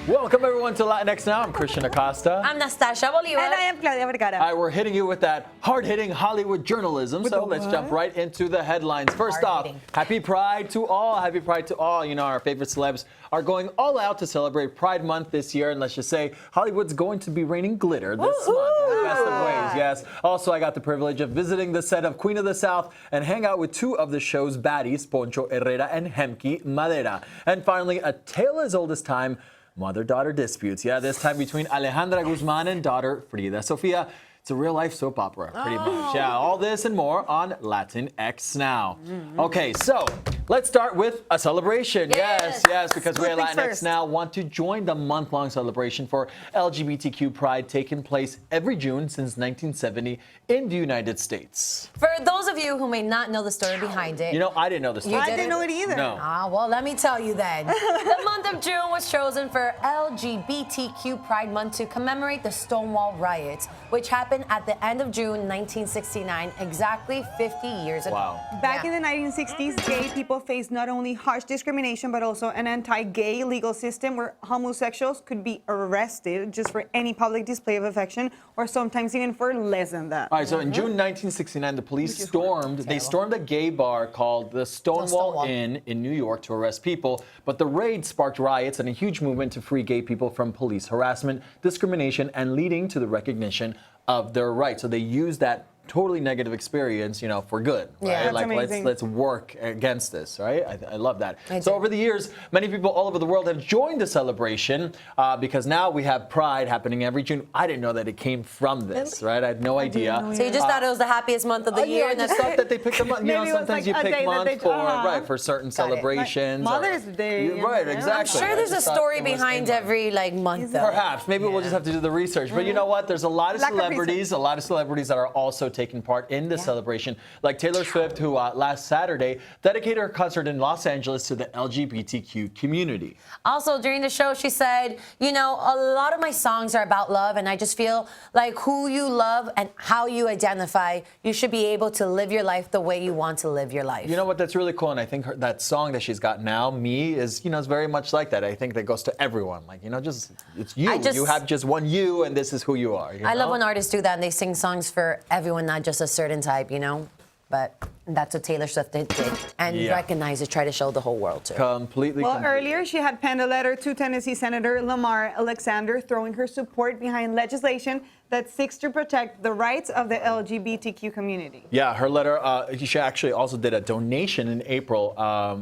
Welcome everyone to Latinx Now. I'm Christian Acosta. I'm Nastassja Bolivar. And I am Claudia Vergara. All right, we're hitting you with that hard-hitting Hollywood journalism. So let's jump right into the headlines. First off, happy Pride to all. Happy Pride to all. You know, our favorite celebs are going all out to celebrate Pride Month this year. And let's just say Hollywood's going to be raining glitter this month in the best of ways. Yes. Also, I got the privilege of visiting the set of Queen of the South and hang out with two of the show's baddies, Poncho Herrera and Hemky Madera. And finally, a tale as old as time, mother-daughter disputes. Yeah, this time between Alejandra Guzman and daughter Frida Sofia. It's a real-life soap opera, pretty much. Yeah, all this and more on Latinx Now. Okay, so let's start with a celebration. Yes, because we at Latinx Now want to join the month-long celebration for LGBTQ Pride taking place every June since 1970 in the United States. For those of you who may not know the story behind it. You know, I didn't know the story. I didn't know it either. No. Well, let me tell you then. The month of June was chosen for LGBTQ Pride Month to commemorate the Stonewall riots, which happened at the end of June 1969, exactly 50 years ago. Wow. Back in the 1960s, gay people faced not only harsh discrimination, but also an anti-gay legal system where homosexuals could be arrested just for any public display of affection, or sometimes even for less than that. All right, so in June 1969, the police stormed a gay bar called the Stonewall Inn in New York to arrest people, but the raid sparked riots and a huge movement to free gay people from police harassment, discrimination, and leading to the recognition of their rights. So they used that totally negative experience, you know, for good, right? Yeah, like amazing. let's work against this, right? I love that. So over the years, many people all over the world have joined the celebration because now we have Pride happening every June. I didn't know that it came from this, right? I had no idea. So you just thought it was the happiest month of the year? I just thought that they picked a month. You know, Maybe it was sometimes like you a day pick that month they- for certain celebrations. Like Mother's Day. Right, I'm exactly. I'm sure there's a story behind every month, though. Perhaps. Maybe we'll just have to do the research. But you know what? There's a lot of celebrities that are also taking part in the celebration. Like Taylor Swift, who last Saturday dedicated her concert in Los Angeles to the LGBTQ community. Also, during the show, she said, you know, a lot of my songs are about love, and I just feel like who you love and how you identify, you should be able to live your life the way you want to live your life. You know what? That's really cool. And I think that song that she's got now, Me, is, you know, is very much like that. I think that goes to everyone. Like, you know, just, it's you. You have just one you, and this is who you are. I love when artists do that, and they sing songs for everyone, not just a certain type, you know? But that's what Taylor Swift did, and recognize it, try to show the whole world too. Completely. Earlier she had penned a letter to Tennessee Senator Lamar Alexander throwing her support behind legislation that seeks to protect the rights of the LGBTQ community. Yeah, her letter, she actually also did a donation in April,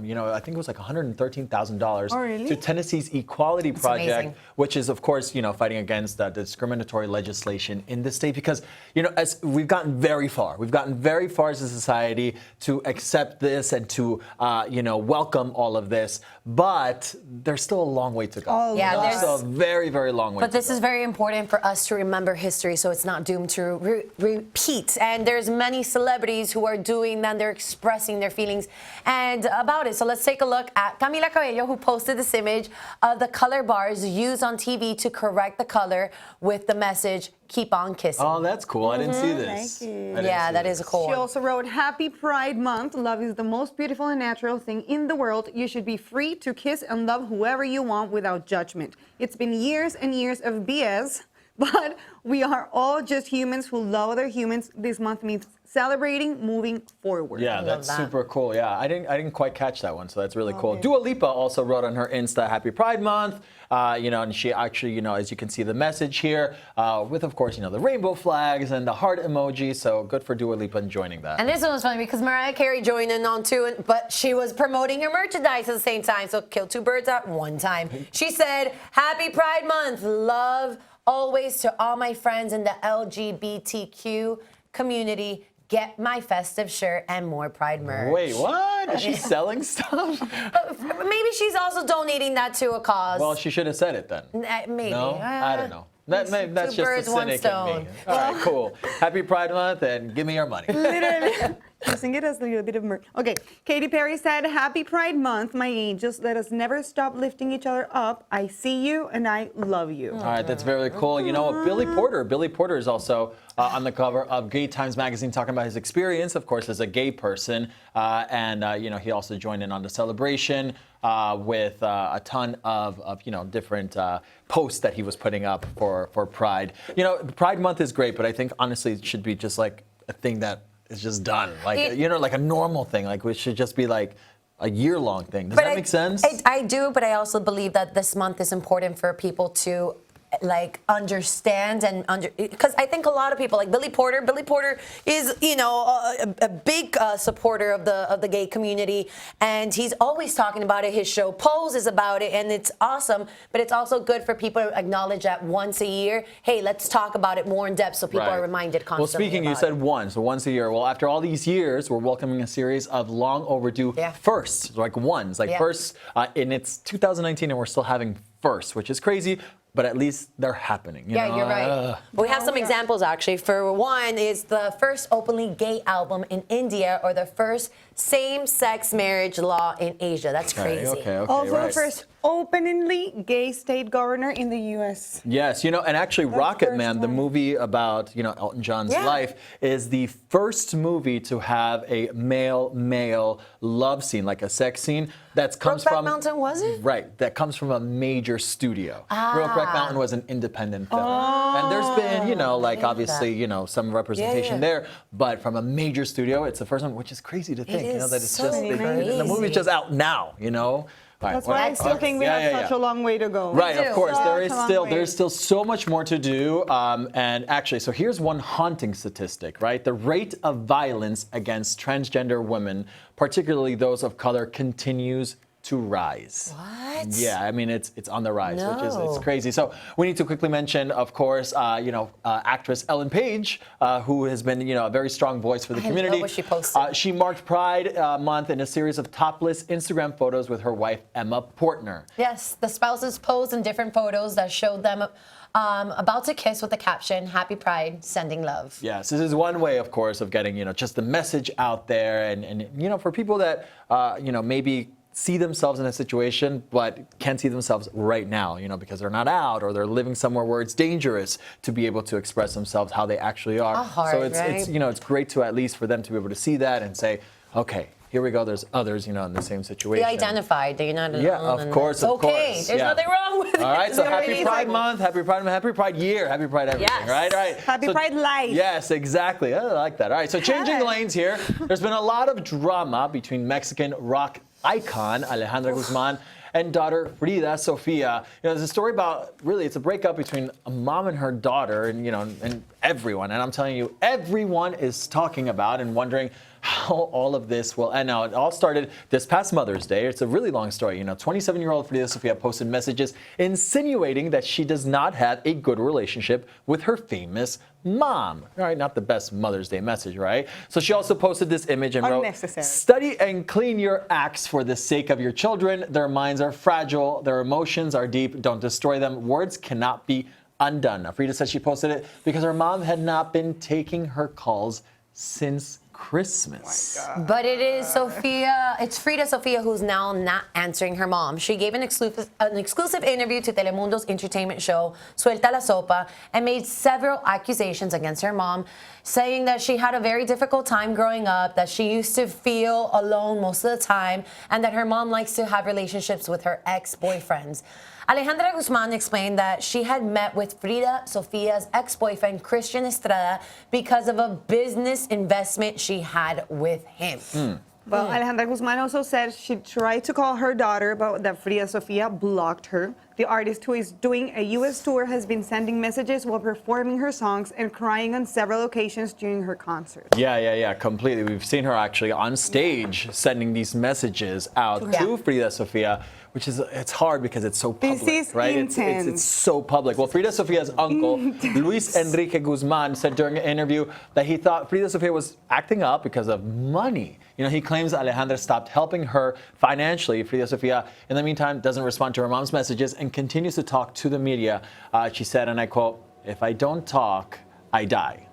you know, I think it was like $113,000 to Tennessee's Equality Project, which is, of course, you know, fighting against discriminatory legislation in the state because, you know, as we've gotten very far as a society to accept this and to, you know, welcome all of this, but there's still a long way to go. There's still a very, very long way to go. But this is very important for us to remember history so it's not doomed to repeat. And there's many celebrities who are doing that. They're expressing their feelings and about it. So let's take a look at Camila Cabello, who posted this image of the color bars used on TV to correct the color with the message, keep on kissing. Oh, that's cool. I didn't see this. Yeah, that is a cool one. She also wrote, Happy Pride Month. Love is the most beautiful and natural thing in the world. You should be free to kiss and love whoever you want without judgment. It's been years and years of BS, but we are all just humans who love other humans. This month means celebrating, moving forward. Yeah, that's super cool. Yeah, I didn't quite catch that one, so that's really cool. Dua Lipa also wrote on her Insta, Happy Pride Month. You know, and she actually, you know, as you can see the message here, with, of course, you know, the rainbow flags and the heart emoji. So good for Dua Lipa in joining that. And this one was funny because Mariah Carey joined in on too, but she was promoting her merchandise at the same time. So kill two birds at one time. She said, Happy Pride Month. Love always to all my friends in the LGBTQ community. Get my festive shirt and more Pride merch. Wait, what? Is she selling stuff? Maybe she's also donating that to a cause. Well, she should have said it then. Maybe. No? I don't know. That's just birds, a one cynic in stone. me. All right, cool. Happy Pride Month and give me your money. Literally. Using it as a little bit of merch. Okay, Katy Perry said, "Happy Pride Month, my angels. Let us never stop lifting each other up. I see you and I love you." All right, that's very cool. You know, Billy Porter is also on the cover of Gay Times magazine talking about his experience, of course, as a gay person. You know, he also joined in on the celebration with a ton of you know, different posts that he was putting up for Pride. You know, Pride Month is great, but I think honestly it should be just like a thing that is just done. Like, you know, like a normal thing. Like, it should just be like a year-long thing. Does that make sense? I do, but I also believe that this month is important for people to like understand and because I think a lot of people like Billy Porter is, you know, a big supporter of the gay community, and he's always talking about it. His show Pose is about it, and it's awesome, but it's also good for people to acknowledge that once a year, hey, let's talk about it more in depth so people are reminded constantly. Well, speaking, you said once a year. Well, after all these years, we're welcoming a series of long overdue firsts, like ones, like firsts, and it's 2019 and we're still having firsts, which is crazy. But at least they're happening. You know? You're right. We have some examples, actually. For one, is the first openly gay album in India, or the first same-sex marriage law in Asia. That's crazy. Okay, Also, the first openly gay state governor in the U.S. Yes, you know, and actually Rocket Man, the movie about, you know, Elton John's life, is the first movie to have a male-male love scene, like a sex scene. That comes from Mountain, was it? Right, that comes from a major studio. Brokeback Mountain was an independent film. And there's been, you know, like obviously, you know, some representation there, but from a major studio, it's the first one, which is crazy to think, you know, that it's so just, the movie's just out now, you know. Right, That's why I still think we have such a long way to go. Right, of course. There's still so much more to do. And actually, so here's one haunting statistic, right? The rate of violence against transgender women, particularly those of color, continues to rise. What? Yeah, I mean, it's on the rise, which is it's crazy. So we need to quickly mention, of course, you know, actress Ellen Page, who has been, you know, a very strong voice for the community. I love what she posted. She marked Pride Month in a series of topless Instagram photos with her wife, Emma Portner. Yes, the spouses posed in different photos that showed them about to kiss with the caption, "Happy Pride, sending love." Yes, this is one way, of course, of getting, you know, just the message out there. And you know, for people that, you know, maybe see themselves in a situation but can't see themselves right now, you know, because they're not out or they're living somewhere where it's dangerous to be able to express themselves how they actually are. So it's you know, it's great to at least for them to be able to see that and say, okay, here we go, there's others, you know, in the same situation. Be identified, you're not alone. Yeah, of course, of course. Okay, there's nothing wrong with it. All right, so happy Pride Month, happy Pride Year, happy Pride everything, right? All right. Happy Pride Life. Yes, exactly. I like that. All right, so changing lanes here. There's been a lot of drama between Mexican rock icon Alejandra Guzman and daughter Frida Sofia. You know, there's a story about, really, it's a breakup between a mom and her daughter, and you know, and everyone. And I'm telling you, everyone is talking about and wondering how all of this will end. Now, it all started this past Mother's Day. It's a really long story. You know, 27-year-old Frida Sofia posted messages insinuating that she does not have a good relationship with her famous mom. All right, not the best Mother's Day message, right? So she also posted this image and wrote, "Study and clean your acts for the sake of your children. Their minds are fragile. Their emotions are deep. Don't destroy them. Words cannot be undone." Now, Frida said she posted it because her mom had not been taking her calls since Christmas. But it is Sofia, it's Frida Sofia who's now not answering her mom. She gave an exclusive interview to Telemundo's entertainment show, Suelta la Sopa, and made several accusations against her mom, saying that she had a very difficult time growing up, that she used to feel alone most of the time, and that her mom likes to have relationships with her ex-boyfriends. Alejandra Guzman explained that she had met with Frida Sofia's ex-boyfriend, Christian Estrada, because of a business investment she had with him. Well, Alejandra Guzman also said she tried to call her daughter, but that Frida Sofia blocked her. The artist, who is doing a U.S. tour, has been sending messages while performing her songs and crying on several occasions during her concerts. Yeah, completely. We've seen her actually on stage sending these messages out to Frida Sofia, which is, it's hard because it's so public, this is right? Intense. It's so public. Well, Frida Sofia's uncle, Luis Enrique Guzman, said during an interview that he thought Frida Sofia was acting up because of money. You know, he claims Alejandra stopped helping her financially. Frida Sofia, in the meantime, doesn't respond to her mom's messages and continues to talk to the media. She said, and I quote, "If I don't talk, I die."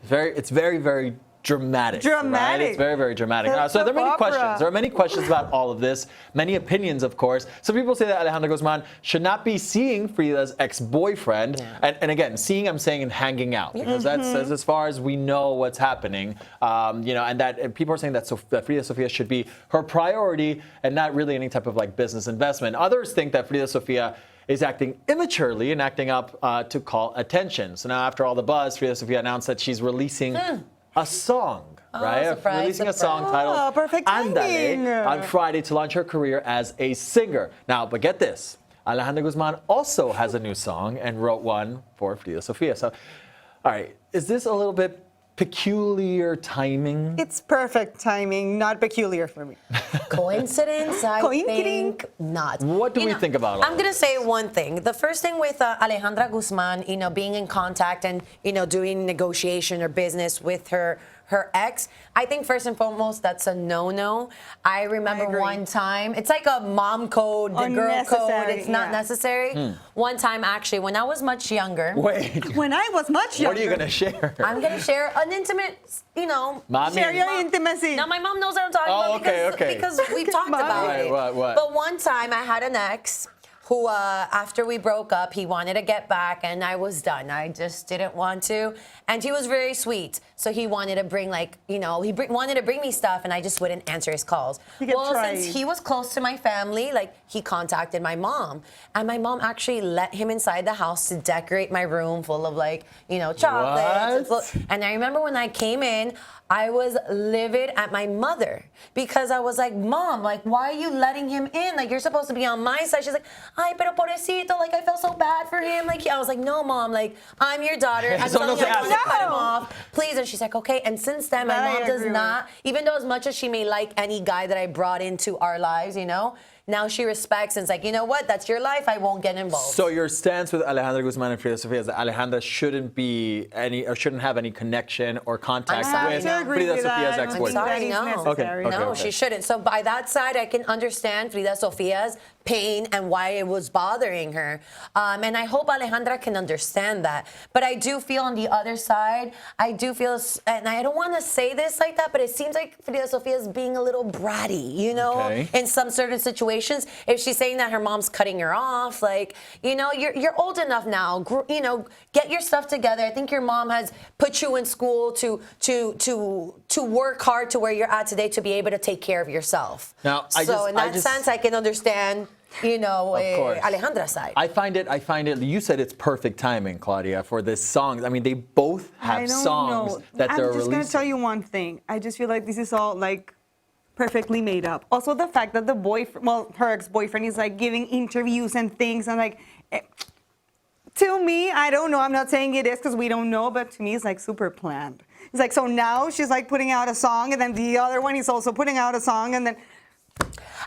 It's very, very dramatic. Dramatic. Right? It's very, very dramatic. It's So there are many opera. questions. There are many questions about all of this, many opinions, of course. Some people say that Alejandra Guzman should not be seeing Frida's ex-boyfriend. Yeah. And again, seeing, I'm saying, and hanging out, because that's as far as we know what's happening. And people are saying that Frida Sofia should be her priority and not really any type of like business investment. Others think that Frida Sofia is acting immaturely and acting up to call attention. So now, after all the buzz, Frida Sofia announced that she's releasing a song, right? Surprise, Releasing a song surprise. titled Perfect timing. Andale on Friday to launch her career as a singer. Now, but get this, Alejandra Guzman also has a new song and wrote one for Frida Sofia. So, all right, is this a little bit peculiar timing? It's perfect timing, not peculiar for me. Coincidence? I think not. What do we think about all I'm of going to say one thing. The first thing with Alejandra Guzman, being in contact and, doing negotiation or business with her ex, I think first and foremost, that's a no-no. I remember one time, it's like a mom code, the girl code. It's not necessary. One time, actually, when I was much younger. Wait. When I was much younger. What are you going to share? I'm going to share an intimate, Mommy. Share your intimacy. Now, my mom knows what I'm talking about because we've talked about it. What? But one time I had an ex who, after we broke up, he wanted to get back, and I was done. I just didn't want to. And he was very sweet. So he wanted to bring, wanted to bring me stuff, and I just wouldn't answer his calls. Since he was close to my family, he contacted my mom. And my mom actually let him inside the house to decorate my room full of, chocolates. What? And I remember when I came in, I was livid at my mother because I was like, Mom, why are you letting him in? You're supposed to be on my side. She's like, ay, pero pobrecito, I felt so bad for him. I was like, no, Mom, I'm your daughter. I'm telling you, I want to cut him off. Please. And she's like, okay. And since then, my mom does not, even though as much as she may like any guy that I brought into our lives, now she respects and is like, you know what? That's your life. I won't get involved. So your stance with Alejandra Guzman and Frida Sofia is that Alejandra shouldn't have any connection or contact with Frida Sofia's ex-boyfriend. No, she shouldn't. So by that side, I can understand Frida Sofia's pain and why it was bothering her. And I hope Alejandra can understand that. But I do feel on the other side, and I don't want to say this like that, but it seems like Frida Sofia is being a little bratty, in some certain situations. If she's saying that her mom's cutting her off, you're old enough now, get your stuff together. I think your mom has put you in school to work hard to where you're at today to be able to take care of yourself. Now, in that sense, I can understand Alejandra's side. I find it, you said it's perfect timing, Claudia, for this song. I mean, they both have songs that they're releasing. I'm just going to tell you one thing. I just feel like this is all perfectly made up. Also, the fact that her ex-boyfriend is giving interviews and things, and to me, I don't know. I'm not saying it is because we don't know, but to me, it's super planned. It's so now she's putting out a song, and then the other one is also putting out a song, and then.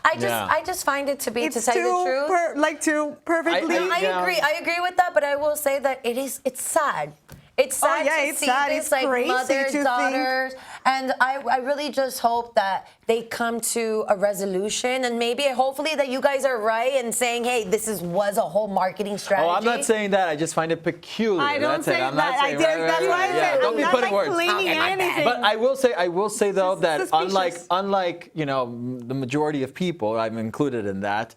I just find it to be, to tell you the truth, too perfectly. I agree with that, but I will say that it's sad. It's sad to see this mother, daughters, and I really just hope that they come to a resolution, and hopefully that you guys are right in saying, hey, this was a whole marketing strategy. Oh, I'm not saying that. I just find it peculiar. I don't say that. That's why I said don't be putting words. Claiming anything. But I will say though that unlike the majority of people, I'm included in that.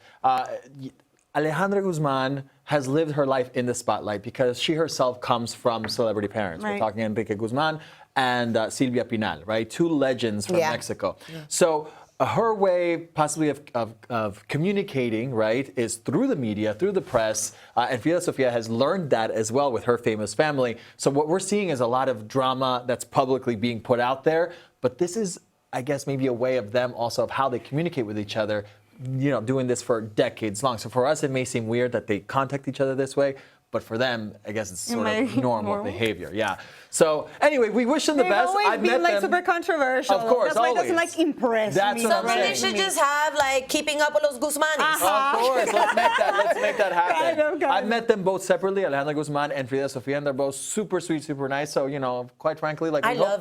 Alejandra Guzman has lived her life in the spotlight because she herself comes from celebrity parents. We're talking Enrique Guzman and Silvia Pinal, right? Two legends from Mexico. Yeah. So her way possibly of communicating, right, is through the media, through the press, and Frida Sofia has learned that as well with her famous family. So what we're seeing is a lot of drama that's publicly being put out there, but this is, I guess, maybe a way of them also of how they communicate with each other, doing this for decades long. So for us, it may seem weird that they contact each other this way, but for them, I guess it's sort of normal behavior. Yeah. So anyway, we wish them the best. I've met them. Super controversial. Of course, that's why it doesn't impress me. So then they should just have Keeping Up with Los Guzmanes. Of course, let's make that happen. I've met them both separately, Alejandra Guzman and Frida Sofia, and they're both super sweet, super nice. So quite frankly, we hope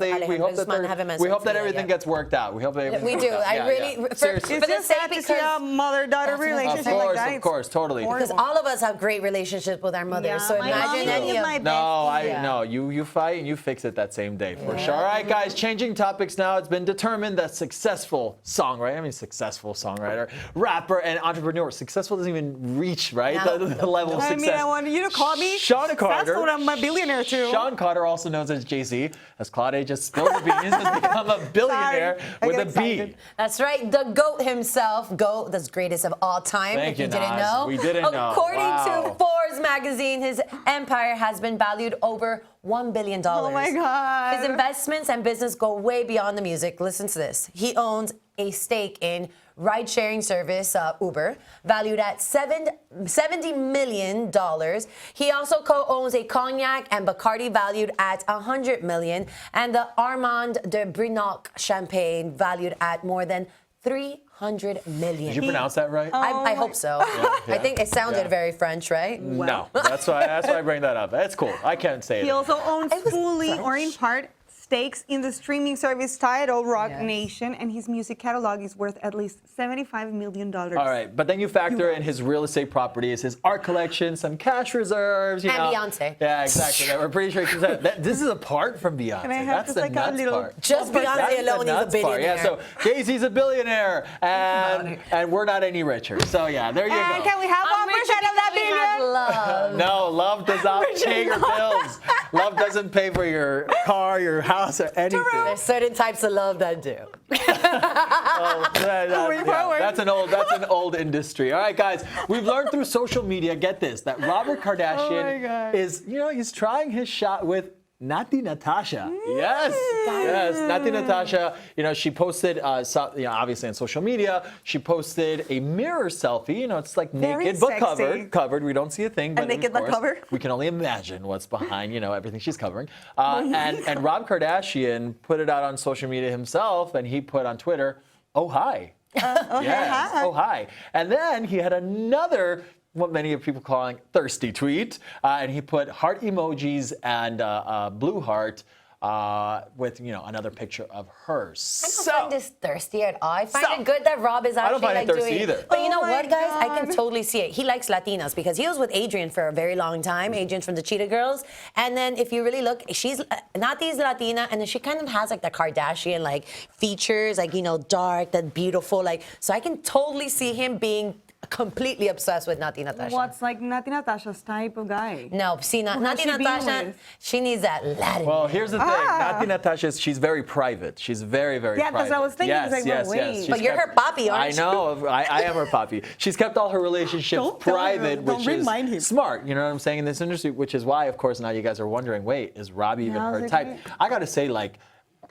that everything gets worked out. We hope we do. I really for the sake of a mother-daughter relationship like that. Of course, totally. Because all of us have great relationships with our mothers brothers. So my imagine mommy any is of my No, you fight and you fix it that same day for sure. All right, guys, changing topics now. It's been determined that successful songwriter, rapper, and entrepreneur. Successful doesn't even reach, right? No. The level of I success. mean, I want you to call me Sean Carter. successful. I'm a billionaire too. Sean Carter, also known as Jay-Z, as Claudia just spilled the beans, has become a billionaire Sorry, I with get a B. excited. That's right, the GOAT himself. GOAT, the greatest of all time, Thank if you you, didn't Nas. know. We didn't know. According Wow. to Forbes magazine, his empire has been valued over $1 billion. Oh my God. His investments and business go way beyond the music. Listen to this. He owns a stake in ride-sharing service Uber, valued at $70 million. He also co-owns a cognac and Bacardi valued at $100 million, and the Armand de Brignac champagne valued at more than $300 million. Did you pronounce that right? I hope so. I think it sounded very French, right? No, that's why I bring that up. That's cool. I can't say it. He also owns It was fully or French. in part stakes in the streaming service titled Rock Nation, and his music catalog is worth at least $75 million. All right, but then you factor in his real estate properties, his art collection, some cash reserves, you And know. Beyonce. Yeah, exactly. We're pretty sure this is apart from Beyonce. Can I have That's just the like a nuts little- part. Just That's Beyonce the alone is a nuts part. billionaire. Yeah, so Jay-Z's a billionaire, and we're not any richer. So yeah, there you And go. can we have I'm 1% rich of that because we have billion? love. No, love does not pay your bills. Love doesn't pay for your car, your house, or anything. There's certain types of love that do. That's an old industry. All right, guys, we've learned through social media. Get this: that Robert Kardashian is, he's trying his shot with Natti Natasha. Yes, Natti Natasha. She posted, obviously on social media, she posted a mirror selfie. It's like Very naked but sexy. covered. We don't see a thing, but naked of but course, covered. we can only imagine what's behind, everything she's covering. And Rob Kardashian put it out on social media himself, and he put on Twitter, "Oh hi." Yes. hi. Oh hi. And then he had another, what many people calling thirsty tweet, and he put heart emojis and blue heart with another picture of hers. I don't find this thirsty at all. I find it good that Rob is I don't actually find it like thirsty doing either. But you know Oh what, my guys? I can God. totally see it. He likes Latinas because he was with Adrian for a very long time. Adrian's from the Cheetah Girls. And then if you really look, she's Natti's Latina, and then she kind of has like the Kardashian like features, like dark, that beautiful, like. So I can totally see him being completely obsessed with Natti Natasha. What's like Natti Natasha's type of guy? No, see, has Natti she been Natasha, with? she needs that Latin. Well, here's the thing. Natti Natasha, she's very private. She's very, very Yeah, private. that's what I was thinking. Yes, It's like, yes, well, yes. wait. She's But you're her papi, aren't you? I know. I am her papi. She's kept all her relationships Don't tell her. private, Don't which remind him. is smart. You know what I'm saying? In this industry, which is why, of course, now you guys are wondering, wait, is Robbie even How's her it type? going? I got to say,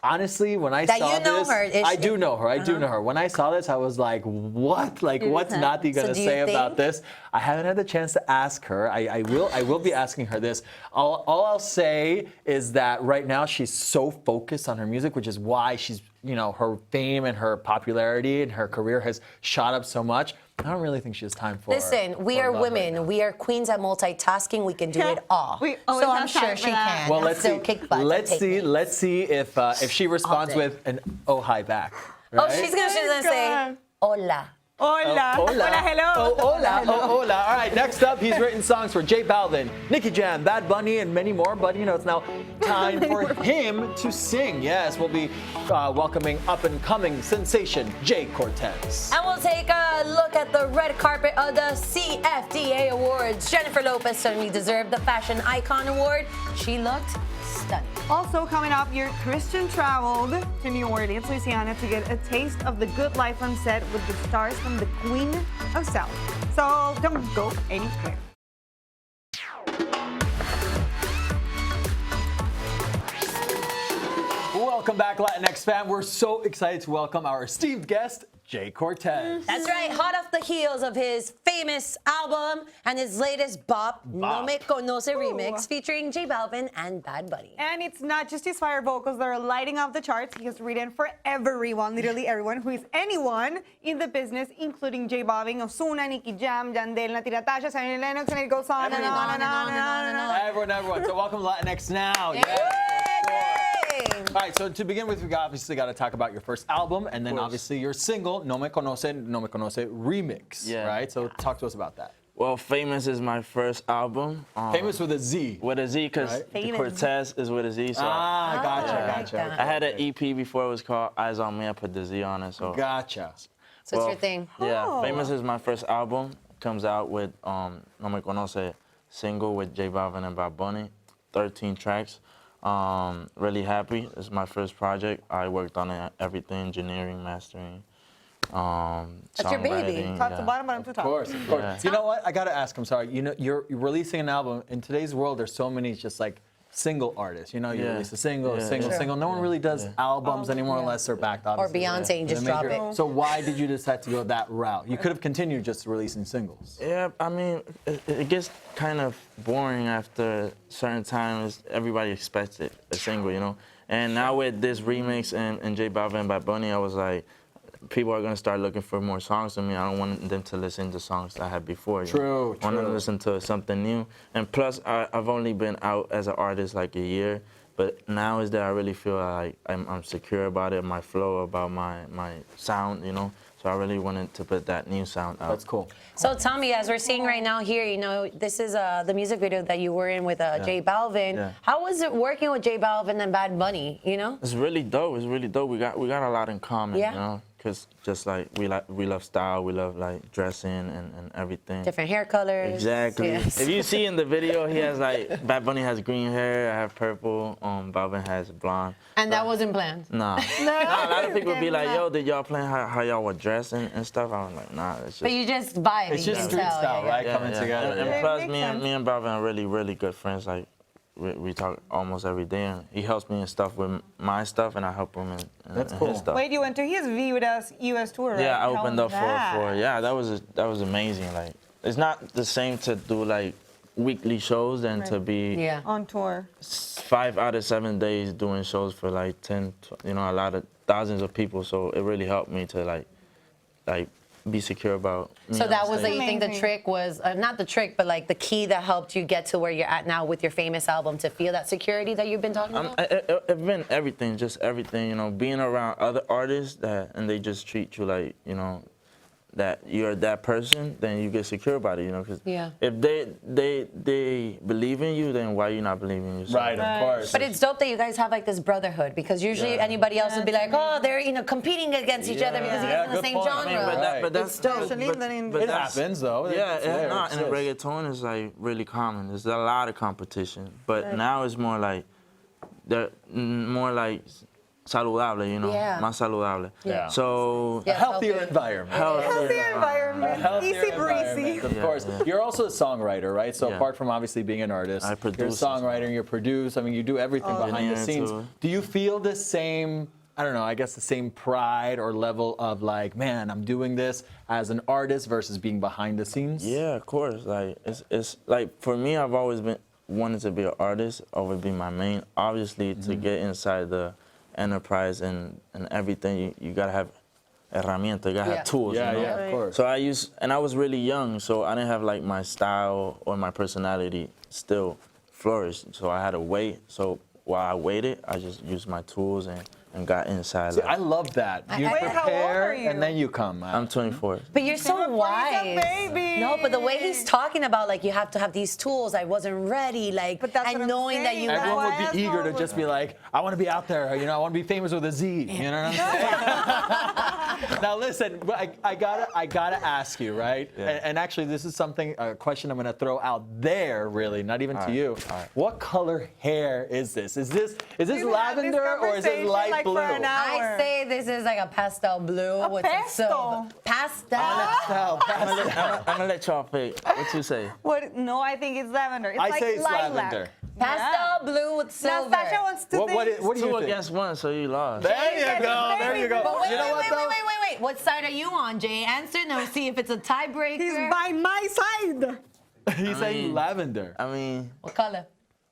honestly, when I That saw you know this, her, is I she- do know her. I do know her. When I saw this, I was like, what? Like, what's Natti going to So do you say about think- this? I haven't had the chance to ask her. I will be asking her this. All I'll say is that right now she's so focused on her music, which is why she's, her fame and her popularity and her career has shot up so much. I don't really think she has time for. Listen, we for are love right women. now. We are queens at multitasking. We can do it all. We always So I'm have sure time she for that. can. Well, and let's still see. kick butt and Let's take see. names. Let's see if she responds day. with an oh hi back. Oh, Right? she's gonna say, God. hola. Hola. Hola. hello. Oh, hola. Oh, hola. All right, next up, he's written songs for J Balvin, Nicki Jam, Bad Bunny, and many more. But, it's now time for him to sing. Yes, we'll be welcoming up-and-coming sensation, Jhay Cortez. And we'll take a look at the red carpet of the CFDA Awards. Jennifer Lopez certainly deserved the Fashion Icon Award. She looked stunning. Also coming up, your Christian traveled to New Orleans, Louisiana to get a taste of the good life on set with the stars from the Queen of South. So don't go anywhere. Welcome back, Latinx fam. We're so excited to welcome our esteemed guest, Jhay Cortez. That's right, hot off the heels of his famous album and his latest bop, No Me Conoce remix, featuring J Balvin and Bad Bunny. And it's not just his fire vocals that are lighting up the charts. He has written for everyone, literally everyone, who is anyone in the business, including J Balvin, Ozuna, Nicky Jam, Yandel, Natti Natasha, Zion Lennox, and it goes on and on and on and on and on. Everyone. So welcome to Latinx Now. Yay! All right, so to begin with, we obviously got to talk about your first album and then obviously your single, No Me Conoce remix, Yeah. right? So talk to us about that. Well, Famous is my first album. Famous with a Z. With a Z, because Famous. Cortez is with a Z. So Gotcha. I had an EP before it was called Eyes on Me. I put the Z on it. So Gotcha. So it's your thing. Yeah, Famous is my first album. Comes out with No Me Conoce single with J Balvin and Bad Bunny. 13 tracks. Really happy. It's my first project. I worked on it, everything, engineering, mastering. That's your baby. songwriting, Top to bottom, bottom to top. Of course. Yeah. You know what? I gotta ask. I'm sorry. You know, you're releasing an album. In today's world, there's so many just like single artists. You know, you release a single, single. No one really does albums anymore unless they're backed, Or obviously. Beyonce, just drop it. So why did you decide to go that route? You could have continued just releasing singles. Yeah, I mean, it gets kind of boring after certain times. Everybody expects it, a single, you know. And now with this remix and J Balvin and Bad Bunny, I was like, people are gonna start looking for more songs from me. I don't want them to listen to songs I had before. True. I want them to listen to something new. And plus, I've only been out as an artist like a year, but now is that I really feel like I'm secure about it, my flow, about my sound, you know. So I really wanted to put that new sound out. That's cool. So tell me, as we're seeing right now here, you know, this is the music video that you were in with J Balvin. Yeah. How was it working with J Balvin and Bad Bunny, you know? It's really dope. It's really dope. We got a lot in common, Yeah. you know. Because just like we love style, we love like dressing and everything. Different hair colors. Exactly. Yes. If you see in the video, he has like, Bad Bunny has green hair, I have purple, Balvin has blonde. And that wasn't planned. Nah. Nah, a lot of people be like, yo, did y'all plan how y'all were dressed and stuff? I was like, nah, it's just. But you just vibe. It's just street style, right? Coming together. And Yeah. plus, Makes me and Balvin are really, really good friends. Like, we talk almost every day. And he helps me in stuff with my stuff, and I help him in That's in cool. his stuff. Wait, you went to his US tour, right? Yeah, I Tell opened him up that. for yeah, that was amazing. Like, it's not the same to do like weekly shows than to be Yeah. On tour. 5 out of 7 days doing shows for like 10, you know, a lot of thousands of people. So it really helped me to like be secure about me So on that was, stage. you think the Amazing. trick was, not the trick, but like the key that helped you get to where you're at now with your Famous album, to feel that security that you've been talking about? It's been everything, just everything, you know, being around other artists and they just treat you like, you know, that you're that person, then you get secure about it, you know, because Yeah. if they believe in you, then why you not believing in yourself? Right, of course. But it's dope that you guys have like this brotherhood, because usually anybody else would be like, oh, they're, you know, competing against each other because you guys are in the good same point. genre. I mean, But that's It's dope. It happens, though. Yeah, It's there, it's not. it And exists. reggaeton is like really common. There's a lot of competition, but now it's more like they're more like saludable, you know, Yeah. más saludable. Yeah. So Yeah. A healthier Healthy. environment. Healthy environment. Healthier Easy breezy. environment, of course. You're also a songwriter, right? So Yeah. apart from obviously being an artist, I you're a produce songwriter, you produce. I mean, you do everything behind the Engineer, scenes. too. Do you feel the same, I don't know, I guess the same pride or level of like, man, I'm doing this as an artist versus being behind the scenes? yeah, of course. Like it's like for me, I've always been wanted to be an artist. Always be my main. Obviously, to get inside the enterprise and everything, you gotta have herramienta, you gotta Yeah. have tools. Yeah, you know? yeah, of course. So I was really young, so I didn't have like my style or my personality still flourished. So I had to wait. So while I waited, I just used my tools and got inside. See, like- I love that. You Wait, how old prepare are you? and then you come. I'm 24. But you're so He's a wise. baby. No, but the way he's talking about, like, you have to have these tools. I wasn't ready, like, But that's and what I'm knowing that saying. you That's Everyone why would be eager to just be like, I want to be out there, you know, I want to be famous with a Z. You know what I'm saying? Now listen, I gotta ask you, right? Yeah. And actually, this is a question I'm gonna throw out there, really, not even to right, you. all right. What color hair is this? Is this We've had lavender this or is it conversation, light like, blue? for an hour. I say this is like a pastel blue with some pastel? silver. Pastel. Pastel, pastel. I'm gonna let y'all pick. What you say? What? No, I think it's lavender. It's I like say it's lilac. lavender. Pastel blue with silver. Nastassja wants to What do you Two think? against one, so you lost. There you go. There you go. But wait, You know what, though? wait. What side are you on, Jay? Answer no. See if it's a tiebreaker. He's by my side. He's saying lavender. I mean, What color?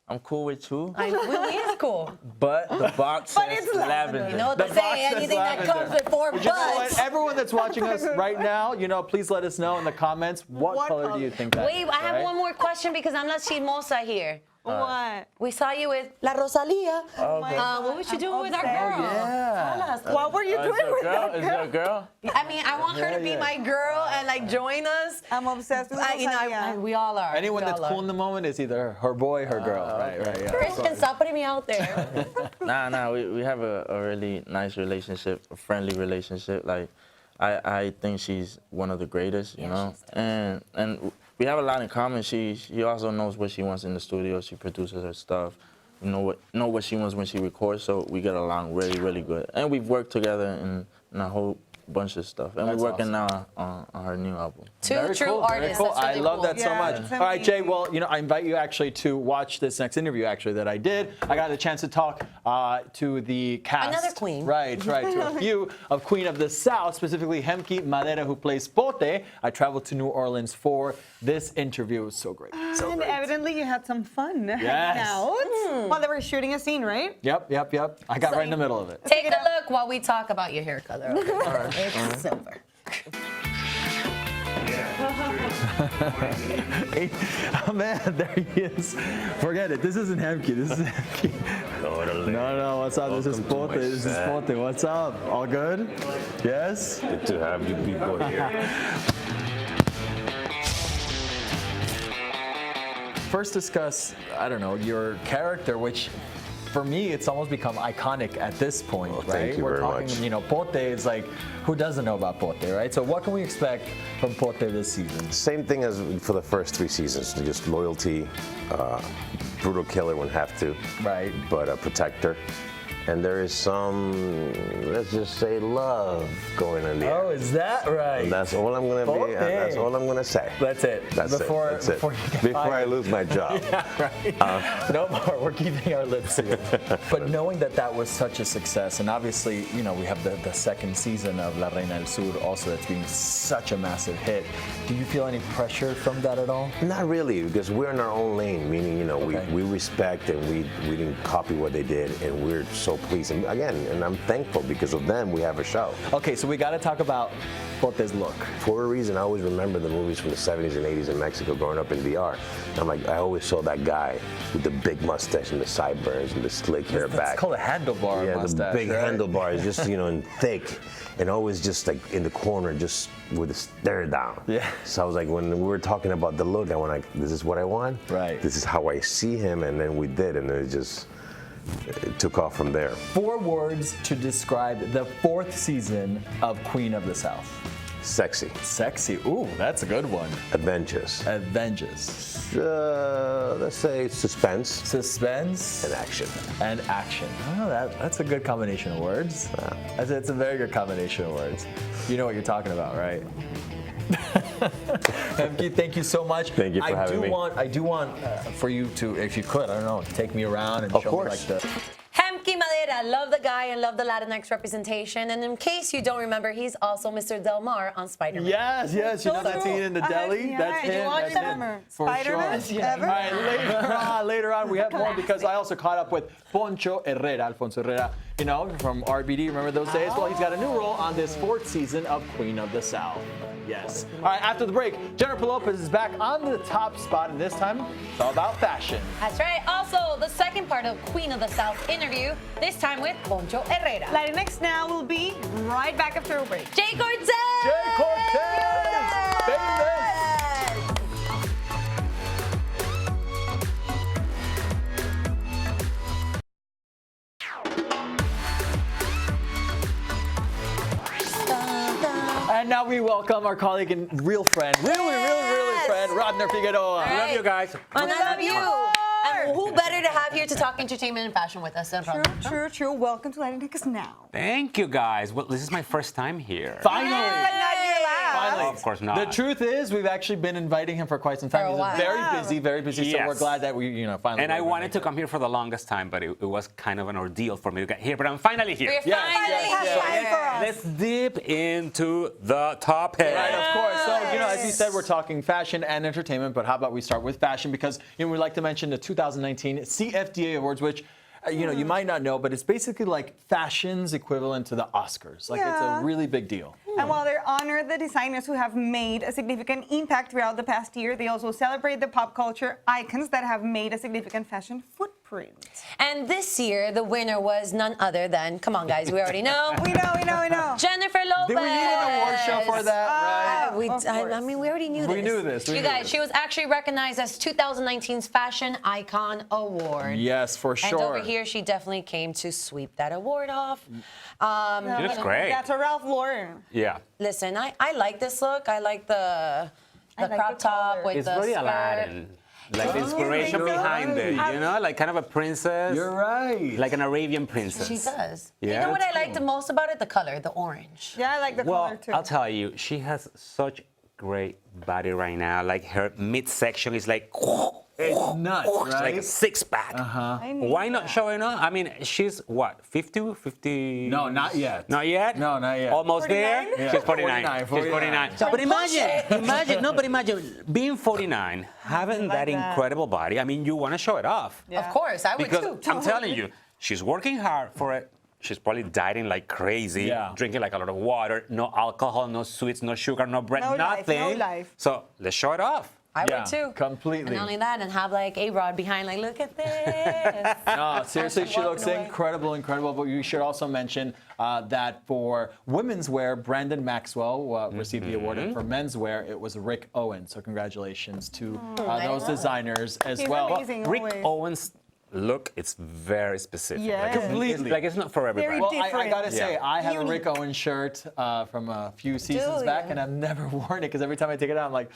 I'm cool with you, We is cool. but the box But says it's lavender. You know what The they box say? says Anything that lavender. comes with four But you know what? butts. Everyone that's watching us right now, you know, please let us know in the comments what What color do color? you think that Wait, is, I have right? one more question because I'm not chismosa here. What? We saw you with La Rosalia. Okay. What was you doing with our girl? Yeah. Tell us. What were you Is doing there a with girl? that Is there a girl? I mean, I want her to be yeah. my girl and like join us. I'm obsessed with We all are. Anyone We that's all cool are. in the moment is either her boy, her girl. Right, yeah. Christian, stop putting me out there. Nah, we have a really nice relationship, a friendly relationship. Like, I think she's one of the greatest, you know? And we have a lot in common. She also knows what she wants in the studio. She produces her stuff. Know what she wants when she records, so we get along really, really good. And we've worked together in a whole bunch of stuff. And That's we're working awesome. now on her new album. Two Very true cool, artists. Very cool. That's really I love cool. that so Yeah, much. it's All right, Jay. amazing. Well, I invite you actually to watch this next interview actually that I did. I got a chance to talk to the cast. Another queen. Right. To a few of Queen of the South, specifically Hemki Madera, who plays Pote. I traveled to New Orleans for this interview. It was so great. So And great. evidently you had some fun hanging Yes. out while they were shooting a scene, right? Yep. I got right in the middle of it. Take a look while we talk about your hair color. Okay? It's silver. Oh man, there he is. Forget it. This isn't Hemki. This is Hemki. No. What's up? This is Pote. This is Pote. What's up? All good? Yes? Good to have you people here. First discuss, I don't know, your character, which for me, it's almost become iconic at this point, right? Thank you We're very talking, much. Pote is like, who doesn't know about Pote, right? So what can we expect from Pote this season? Same thing as for the first 3 seasons. Just loyalty, brutal killer when have to, Right. but a protector. And there is some, let's just say, love going on there. Oh, is that right? And that's all I'm gonna Pote. be. That's all I'm gonna say. That's it. That's before, it. That's before it. you get Before I fired. lose my job. Right. No more. We're keeping our lips sealed. But knowing that was such a success, and obviously, we have the second season of La Reina del Sur also that's being such a massive hit. Do you feel any pressure from that at all? Not really, because we're in our own lane. Meaning, Okay. we respect and we didn't copy what they did, and we're so pleased. And again, and I'm thankful because of them. We have a show. Okay, so we got to talk about Pote's look. For a reason, I always remember the movies from the 70s and 80s in Mexico growing up in VR. I always saw that guy with the big mustache and the sideburns and the slick hair That's back. called a handlebar Yeah, mustache. the big right? handlebars, just, and thick, and always just like in the corner, just with a stare down. Yeah. So I was like, when we were talking about the look, I went like, this is what I want. Right. This is how I see him, and then we did, and it took off from there. 4 words to describe the 4th season of Queen of the South. Sexy, Sexy. Ooh, that's a good one. adventurous, Adventurous. let's say suspense Suspense. and action. And action. Oh, that's a good combination of words. It's a very good combination of words. You know what you're talking about, right? Hemki, thank you so much. Thank you for having me. I do want for you to, if you could, I don't know, take me around and Of show course. me like the. Hemki Madera, love the guy and love the Latinx representation. And in case you don't remember, he's also Mr. Del Mar on Spider-Man. Yes, you know that scene in the deli? yeah. That's Did you him. watch That's that? him. For Spider-Man? sure. Ever? All right, later on we have more because I also caught up with Poncho Herrera, Alfonso Herrera, from RBD. Remember those days? Well, he's got a new role on this 4th season of Queen of the South. Yes. All right, after the break, Jennifer Lopez is back on the top spot, and this time it's all about fashion. That's right. Also, the second part of Queen of the South interview, this time with Poncho Herrera. Latinx Now will be right back after a break. Jhay Cortez! Jhay Cortez! Famous! And now we welcome our colleague and real friend, really friend, Rodner Figueroa. Right. Love you guys. And I love you. And who better to have here to talk entertainment and fashion with us than Rodner? True. Welcome to Latinx Now. Thank you guys. Well, this is my first time here. Finally. No, of course not. The truth is, we've actually been inviting him for quite some time. For a He's while. very busy. So Yes. we're glad that we, finally. And I were able wanted make to it. come here for the longest time, but it was kind of an ordeal for me to get here. But I'm finally here. We're Yes, finally yes, yes. have time for us. Let's dip into the topic. Right, of course. So, as you said, we're talking fashion and entertainment, but how about we start with fashion? Because, we like to mention the 2019 CFDA Awards, which, you might not know, but it's basically like fashion's equivalent to the Oscars. Like, it's a Yeah. really big deal. And while they honor the designers who have made a significant impact throughout the past year, they also celebrate the pop culture icons that have made a significant fashion footprint. And this year, the winner was none other than, come on, guys, we already know. We know. Jennifer Lopez. Did we need an award show for that? Right? I mean, we already knew this. We knew this. You guys, she was actually recognized as 2019's Fashion Icon Award. Yes, for sure. And over here, she definitely came to sweep that award off. She looks great. That's a Ralph Lauren. Yeah. Listen, I like this look. I like the like crop the top color. with It's the very skirt. Aladdin. Like the inspiration You're behind it, right. you know? Like kind of a princess. You're right. Like an Arabian princess. She does. Yeah, You know what I that's liked the most about it? The color, the orange. Yeah, I like the Well, color too. I'll tell you, she has such great body right now. Like her midsection is like, It's nuts, right? like a six-pack. I need Why not that. showing off? I mean, she's what, 50, 50? No, not yet. Not yet? No, not yet. Almost 49? there? Yeah. She's 49. 49, She's 49. 49. But imagine being 49, having like that that. incredible body. I mean, you want to show it off. Yeah. Of course, I would Because too. I'm telling you, she's working hard for it. She's probably dieting like crazy, Yeah. drinking like a lot of water, no alcohol, no sweets, no sugar, no bread, No life, nothing. no life. So let's show it off. I Yeah, would too. completely. And not only that, and have like A-Rod behind, like, look at this. No, seriously, she looks Walking away. incredible. But you should also mention that for women's wear, Brandon Maxwell received the award, and for men's wear, it was Rick Owen. So congratulations to those designers as He's well. amazing. Rick always. Owens' look, it's very specific. Yeah. Like, Completely. Like it's not for everybody. Very Well, I different. gotta say, Yeah. I have a Unique. Rick Owens shirt from a few seasons Do back, ya? and I've never worn it because every time I take it out, I'm like,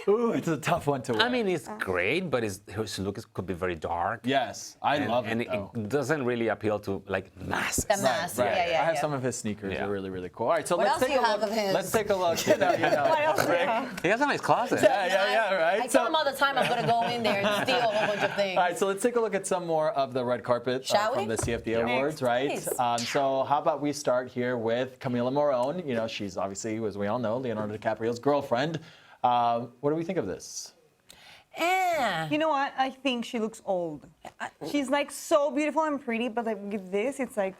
ooh, it's a tough one to wear. I mean, it's great, but his look could be very dark. yes, I love and it. though. it doesn't really appeal to like masses. The mass, Right. yeah. I have some of his sneakers. Yeah. They're really, really cool. All right, so What let's else take do a you have look. of his? Let's take a look. You know, What else do you have? He has a nice closet. yeah, right. I tell him all the time I'm going to go in there and steal a whole bunch of things. All right, so let's take a look at some more of the red carpet Shall from we? the CFDA Awards, right? Please. So how about we start here with Camila Morone. You know, she's obviously, as we all know, Leonardo DiCaprio's girlfriend. What do we think of this? Yeah. You know what? I think she looks old. She's like so beautiful and pretty, but like with this, it's like,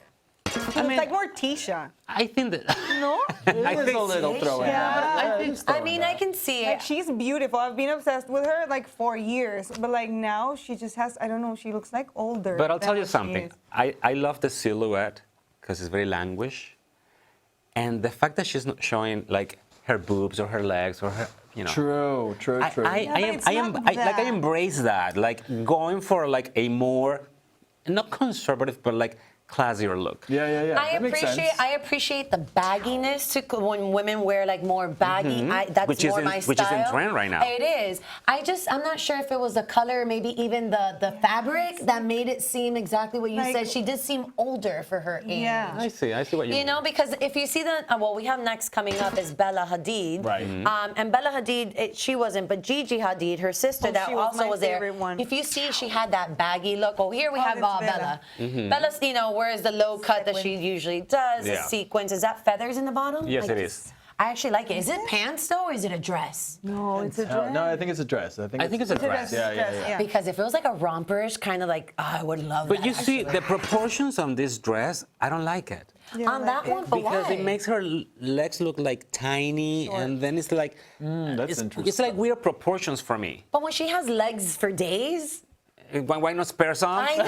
it's like more Tisha. I think that. No? It is a little throw in. Yeah. I think I mean, I can see Like it. she's beautiful. I've been obsessed with her like for years, but like now she just has, I don't know, she looks like older. But I'll than tell you what she something. is. I love the silhouette because it's very languish, and the fact that she's not showing like her boobs or her legs or her, you know. True. but it's not I that. embrace that, like going for like a more, not conservative, but like classier look. Yeah. That makes sense. I appreciate the bagginess to when women wear like more baggy. That's Which is more in- my style. which is in trend right now. It is. I'm not sure if it was the color, maybe even the fabric that made it seem exactly what you Like- said. She did seem older for her age. Yeah. I see what you You mean. know, because if you see the, well, we have next coming up is Bella Hadid. Right. And Bella Hadid, she wasn't, but Gigi Hadid, her sister, Oh, that she was also my was there. favorite one. If you see, she had that baggy look. Oh, here we have that's Bella. Bella. Bella's, you know, wears the low cut that she usually does, the Yeah. sequins. Is that feathers in the bottom? Yes, Like, it is. I actually like it. Is it pants though, or is it a dress? No, it's a dress. No, I think it's a dress. I think it's a dress. Yeah. Because if it was like a romperish kind of like, oh, I would love But that. you see, actually. the proportions on this dress, I don't like it. on that one, but Because why? it makes her legs look like tiny, and then it's like That's it's interesting. like weird proportions for me. But when she has legs for days, Why not spare some? I know.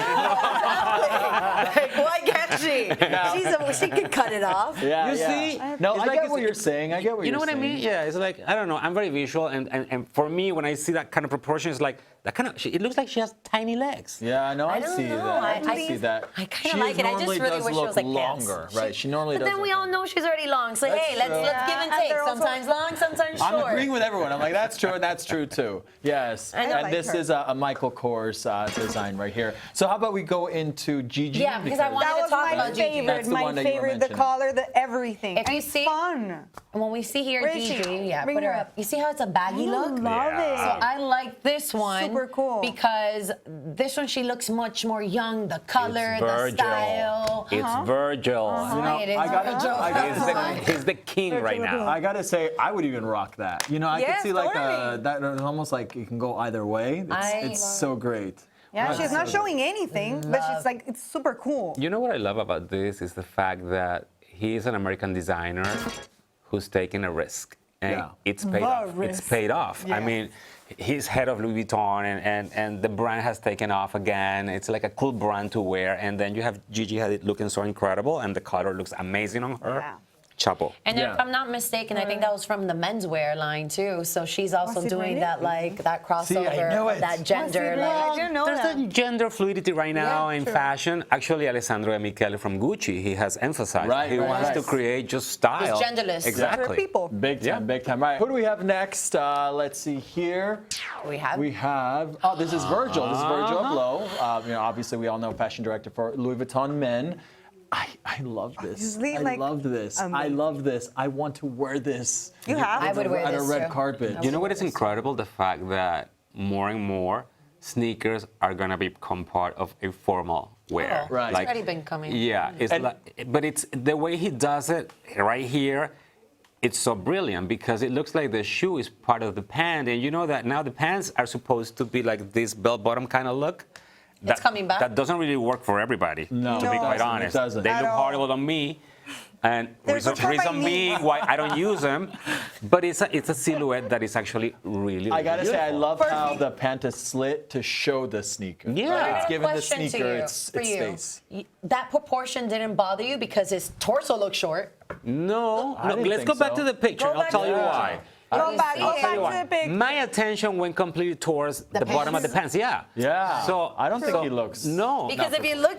Exactly. Like, why can't she? She could cut it off. Yeah, You yeah. see? No, It's I like get what you're saying. I get what You know you're what I saying. mean? Yeah, it's like, I don't know, I'm very visual, and for me, when I see that kind of proportion, it's like, that kind of, it looks like she has tiny legs. Yeah, no, I don't see know. that. I I- see that. I kind She of like it. I just normally really does wish it look was like pants. longer, right? She normally But does. then we look all know she's already long. So That's hey, let's true. give and Yeah, take. and they're also- Sometimes long, sometimes short. I'm agreeing with everyone. I'm like, that's true, and that's true too. Yes. I know. And like this her. is a Michael Kors design right here. So how about we go into Gigi? Yeah, because I wanted That to was talk my about Gigi. favorite. That's the My one that you were favorite. The mentioning. collar, the everything. If you It's see- fun. And when we see here Where is she? Gigi, yeah, Bring put her her up. up. You see how it's a baggy look? Love it. So I like this one. Super cool. Because this one, she looks much more young. The color, It's the Virgil. style. It's Virgil. You know, It is I gotta, Virgil. I gotta He's say, he's the king right now. I gotta say, I would even rock that. You know, I could Yes, see like totally. that. It's almost like it can go either way. It's so great. Yeah, she's not so showing anything, but she's like, it's super cool. You know what I love about this is the fact that he is an American designer, who's taking a risk. And Yeah. it's paid off. It's risk. paid off. I Yes. mean, he's head of Louis Vuitton, and the brand has taken off again. It's like a cool brand to wear. And then you have Gigi Hadid looking so incredible, and the color looks amazing on her. Yeah. Chapo. And Yeah. if I'm not mistaken, I think that was from the menswear line too. So she's also Was it doing really? that that crossover, knew it. that gender. Was it Like, really? I didn't know There's that. a gender fluidity right now Yeah, in true. fashion. Actually, Alessandro Michele from Gucci, he has emphasized Right, he right, wants right. to create just style. He's genderless. Exactly. For people. Big time, Yeah. big time. All right, who do we have next? Let's see here. we have. We have, oh, this is Virgil. This is Virgil Abloh. Obviously, we all know fashion director for Louis Vuitton Men. I love this. Usually, I like, love this. I love this. I want to wear this. You have I would wear on a this red too. carpet. You know what is incredible? The fact that more and more sneakers are gonna become part of a formal wear. Oh, Right. It's already been coming. Yeah, it's but it's the way he does it right here. It's so brilliant because it looks like the shoe is part of the pant, and you know that now the pants are supposed to be like this bell-bottom kind of look. It's coming back. That doesn't really work for everybody. No, to it be quite doesn't, it honest, doesn't. they At look all. horrible on me. And There's reason, a for my reason knee. being why I don't use them, but it's a silhouette that is actually really. I gotta say, I beautiful. love how the pant is slit to show the sneaker. Yeah. Right? It's giving the Question to sneaker you, its for you. face. That proportion didn't bother you because his torso looked short. No, I no. didn't Let's think go back so. to the picture. Go I'll back tell to you the why. Go back, I'll tell you to the picture. My attention went completely towards the bottom of the pants. Yeah. Yeah. So I don't think he looks. No. Because no. if you look,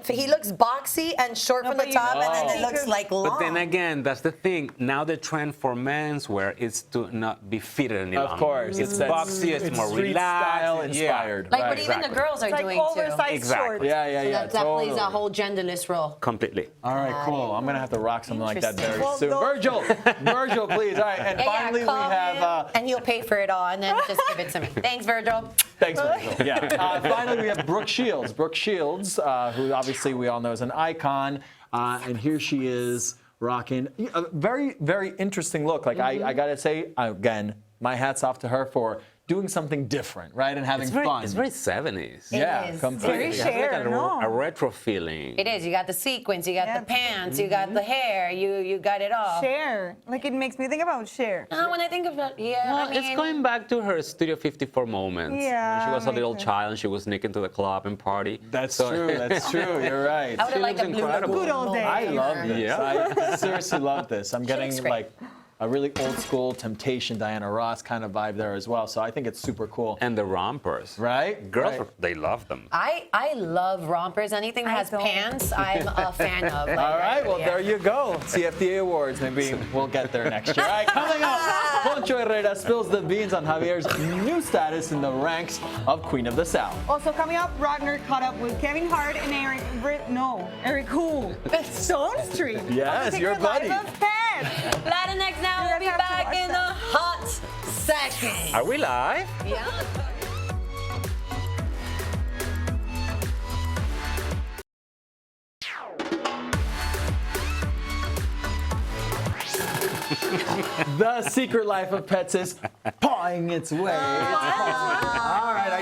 he looks boxy and short from the but you- top, and then it Oh. looks like long. But then again, that's the thing. Now the trend for menswear is to not be fitted any longer. Of course. It's that- boxy, it's more street relaxed. style yeah. inspired. like right. what even exactly. the girls are It's like doing too. oversized Exactly. shorts. Yeah, yeah, So yeah. that plays totally. a whole genderless role. Completely. All right, cool. I'm gonna have to rock something like that very Well, soon. those- Virgil, Virgil, please. All right, and Yeah, finally we call have. him, and he'll pay for it all, and then just give it to me. Thanks, Virgil. Thanks, Virgil. Yeah. Finally, we have Brooke Shields. Brooke Shields, who obviously we all know is an icon, and here she is rocking a very, very interesting look. Like I gotta say, again, my hat's off to her for doing something different, right, and having fun. It's very 70s. yeah, is. completely. Very It has like Cher, no? a retro feeling. It is. You got the sequins, you got Yeah, the pants, you got the hair, you got it all. Cher. Like, it makes me think about Cher. When I think about Well, I mean, it's going back to her Studio 54 moments. Yeah, When she was a makes little sense. child and she was sneaking to the club and party. That's So- true. That's true. You're right. I would have She liked a looks blue incredible. lagoon Good old days. I moment. love this. Yeah. I seriously love this. I'm getting looks great. like a really old school Temptation Diana Ross kind of vibe there as well. So I think it's super cool. And the rompers. Right? Girls, Right. they love them. I love rompers. Anything that I has don't. pants, I'm a fan of. Like, All right, well, yeah. there you go. CFDA Awards. Maybe we'll get there next year. All right, coming up, Poncho Herrera spills the beans on Javier's new status in the ranks of Queen of the South. Also coming up, Rodner caught up with Kevin Hart and Eric Stonestreet. Yes, On the your Secret Life buddy. of Pets. Latinx Now will be have to back watch in a that. hot second. Are we live? Yeah. The Secret Life of Pets is pawing its way. All right, I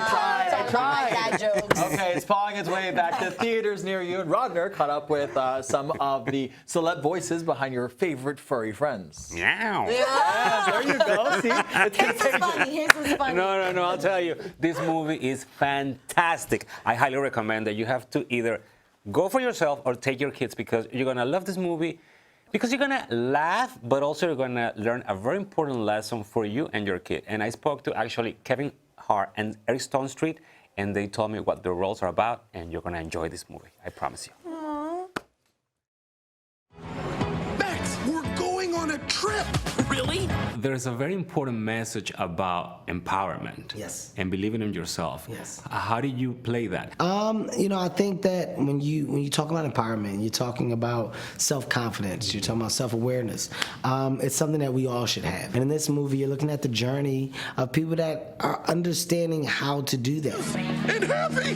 tried. Dad jokes. Okay, it's pawing its way back to theaters near you. And Rodner caught up with some of the celeb voices behind your favorite furry friends. Meow. Yes, there you go. See, it's His was contagious. funny. His was funny. No, I'll tell you. This movie is fantastic. I highly recommend that you have to either go for yourself or take your kids because you're going to love this movie because you're going to laugh, but also you're going to learn a very important lesson for you and your kid. And I spoke to actually Kevin Hart and Eric Stonestreet, and they told me what their roles are about, and you're going to enjoy this movie. I promise you. Max, we're going on a trip. Really? There's a very important message about empowerment. Yes. And believing in yourself. Yes. How do you play that? I think that when you talk about empowerment, you're talking about self-confidence, you're talking about self-awareness. It's something that we all should have. And in this movie, you're looking at the journey of people that are understanding how to do that. And happy.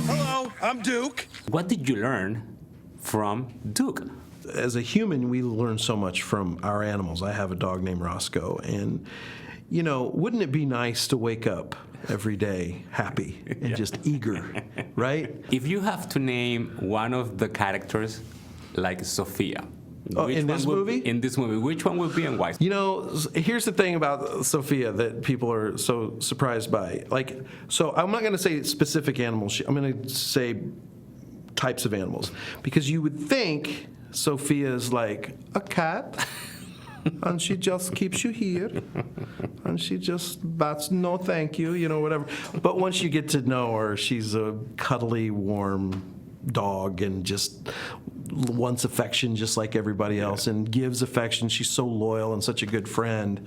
Hello, I'm Duke. What did you learn from Duke? As a human, we learn so much from our animals. I have a dog named Roscoe, and wouldn't it be nice to wake up every day happy and just eager, right? If you have to name one of the characters, like Sofia, Oh, in this movie? In this movie, which one will be and why? You know, here's the thing about Sofia that people are so surprised by. Like, so I'm not going to say specific animals. I'm going to say types of animals. Because you would think Sofia is like a cat, and she just keeps you here, and she just bats, no thank you, you know, whatever. But once you get to know her, she's a cuddly, warm dog and just wants affection just like everybody else and gives affection. She's so loyal and such a good friend.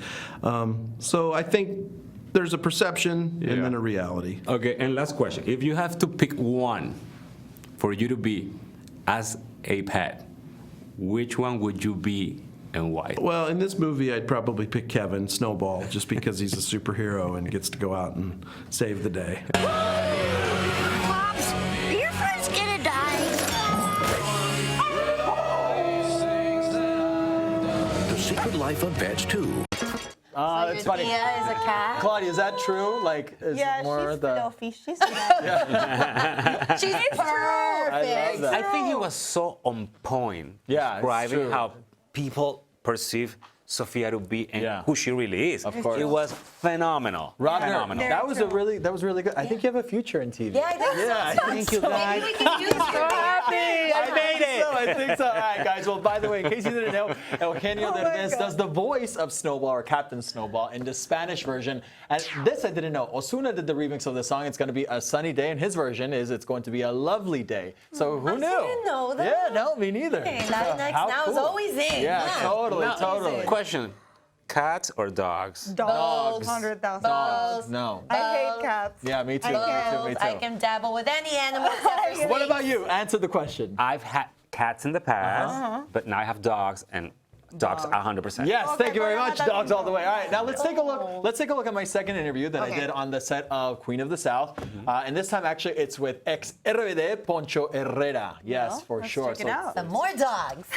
So I think there's a perception and then a reality. Okay, and last question. If you have to pick one for you to be as a pet, which one would you be and why? Well, in this movie, I'd probably pick Kevin, Snowball, just because he's a superhero and gets to go out and save the day. Pops, are your friends gonna die? The Secret Life of Pets 2. It's funny. Tia is a cat. Claudia, is that true? Like, is more she's the... fluffy. She's She's perfect. I love that. I think he was so on point Yeah, it's describing true. how people perceive Sofia to be and Yeah. who she really is. Of course. It was phenomenal. Robner, Phenomenal. that was really good. I think you have a future in TV. Yeah, I think so. Thank you, guys. Maybe we can use I made it. I think so. All right, guys. Well, by the way, in case you didn't know, Eugenio Derbez does the voice of Snowball or Captain Snowball in the Spanish version. And this I didn't know. Osuna did the remix of the song. It's going to be a sunny day, and his version is it's going to be a lovely day. So who knew? didn't know that. Yeah, no, me neither. Latinx How Now is cool. always in. Yeah, totally, Now, totally. Question: cats or dogs? dogs. 100,000. No. I hate cats. Yeah, me too. Me too. I can dabble with any animal except for What snakes. about you? Answer the question. I've had cats in the past, but now I have dogs, and dogs 100%. Yes, Okay, thank you very well, much. that Dogs doesn't all the way. All right, now let's take a look. Oh. Let's take a look at my second interview that I Okay. did on the set of Queen of the South, and this time actually it's with ex RBD Poncho Herrera. Yes, Well, for let's sure. check it out. Some more dogs.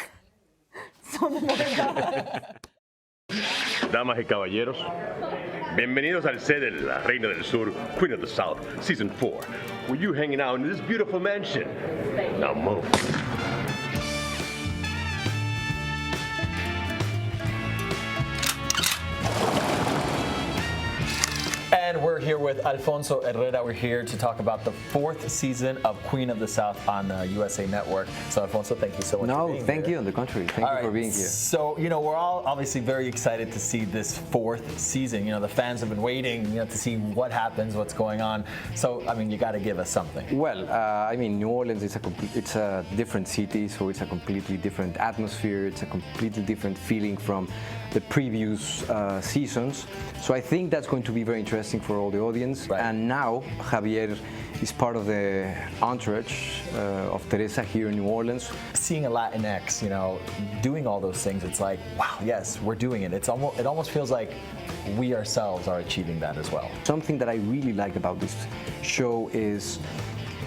Damas y caballeros, bienvenidos al set de La Reina del Sur, Queen of the South, Season 4. With you hanging out in this beautiful mansion. Now move. And we're here with Alfonso Herrera. We're here to talk about the 4th season of Queen of the South on USA Network. So, Alfonso, thank you so much for being here. Thank you. On the contrary, thank you for being here. So, you know, we're all obviously very excited to see this 4th season. You know, the fans have been waiting, you know, to see what happens, what's going on. So, I mean, you got to give us something. Well, I mean, New Orleans is it's a different city, so it's a completely different atmosphere. It's a completely different feeling from the previous seasons. So I think that's going to be very interesting for all the audience. Right. And now Javier is part of the entourage of Teresa here in New Orleans. Seeing a Latinx, you know, doing all those things, it's like, wow, yes, we're doing it. It almost feels like we ourselves are achieving that as well. Something that I really like about this show is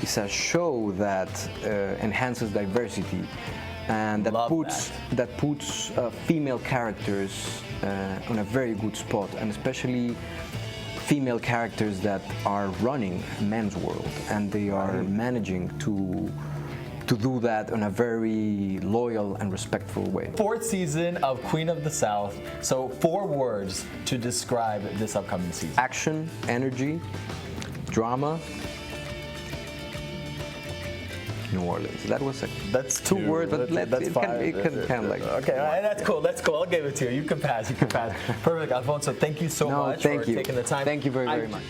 it's a show that enhances diversity and that puts female characters on a very good spot, and especially female characters that are running men's world, and they are managing to do that in a very loyal and respectful way. 4th season of Queen of the South. So 4 words to describe this upcoming season. Action, energy, drama, New Orleans. That's 2 words, but it can kind of like. Okay, all right, that's cool. That's cool. I'll give it to you. You can pass. You can pass. Perfect, Alfonso. Thank you so much for taking the time. Thank you very much.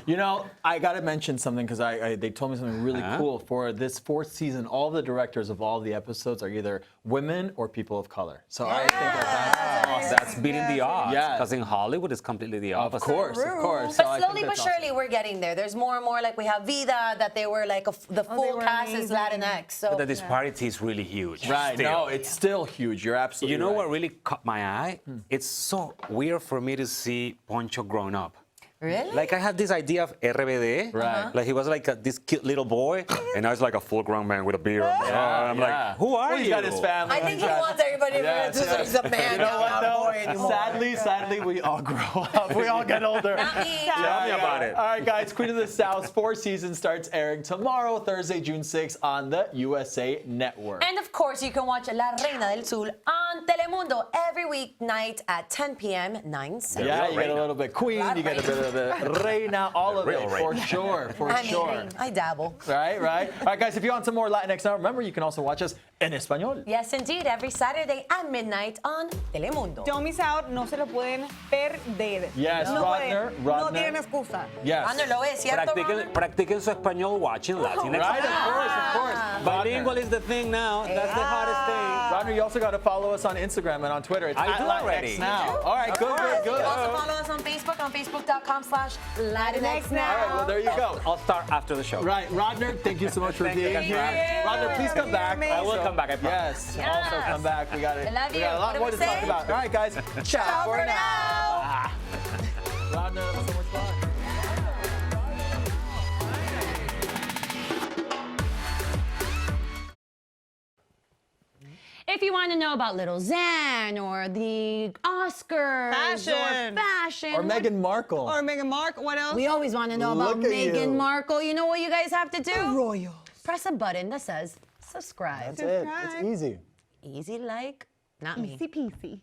You know, I got to mention something because they told me something really cool. For this 4th season, all the directors of all the episodes are either women or people of color. So I think that's awesome. That's beating the odds. Yeah. Because in Hollywood, it's completely the opposite. Of course. But So I think slowly but that's surely, we're getting there. There's more and more. Like we have Vida, that they were like the full cast is Latinx. So But the disparity is really huge. Right. Still. No, it's still huge. You're absolutely You know right. what really caught my eye? It's so weird for me to see Poncho grown up. Really? Like I had this idea of RBD. Right. Like he was like this cute little boy, and now he's like a full-grown man with a beard. I'm like, who are Well, you? he's got his family. I think he wants everybody to say he's a man. You know what, not a boy though? anymore. Sadly, we all grow up. We all get older. Not me. Tell me about it. All right, guys. Queen of the South's 4th season starts airing tomorrow, Thursday, June 6th, on the USA Network. And of course, you can watch La Reina del Sur on Telemundo every weeknight at 10 p.m. 9/7. Yeah, you get a little bit Queen, you get a bit of the Reina, all of it, for sure, for sure. I dabble. Right. All right, guys, if you want some more Latinx Now, remember, you can also watch us en español. Yes, indeed, every Saturday at midnight on Telemundo. Don't miss out, no se lo pueden perder. Yes, no Rodner. No tienen excusa. Yes. Rodner, ¿lo es cierto, Rodner? Practiquen su español watching Latinx. Right, of course. Bilingual is the thing now. That's the hottest thing. Rodner, you also got to follow us on Instagram and on Twitter. It's I do Latinx already. Now. All right, good. You can also follow us on Facebook.com/Latinx Now. All right, well, there you go. I'll start after the show. Right, Rodner, thank you so much for being here. Rodner, please come back. I will come back, I promise. Yes, also come back. We got it. I love We you. got a lot What do more we to say? talk about. All right, guys. Ciao for now. Rodner, that was so much fun. If you want to know about Little Xan or the Oscars Fashion. or fashion. Or Meghan Markle. Or Meghan Markle, what else? We always want to know about Look at you. Meghan Markle. You know what you guys have to do? Royals. Press a button that says subscribe. That's it. It's easy. Easy like not me. Easy peasy.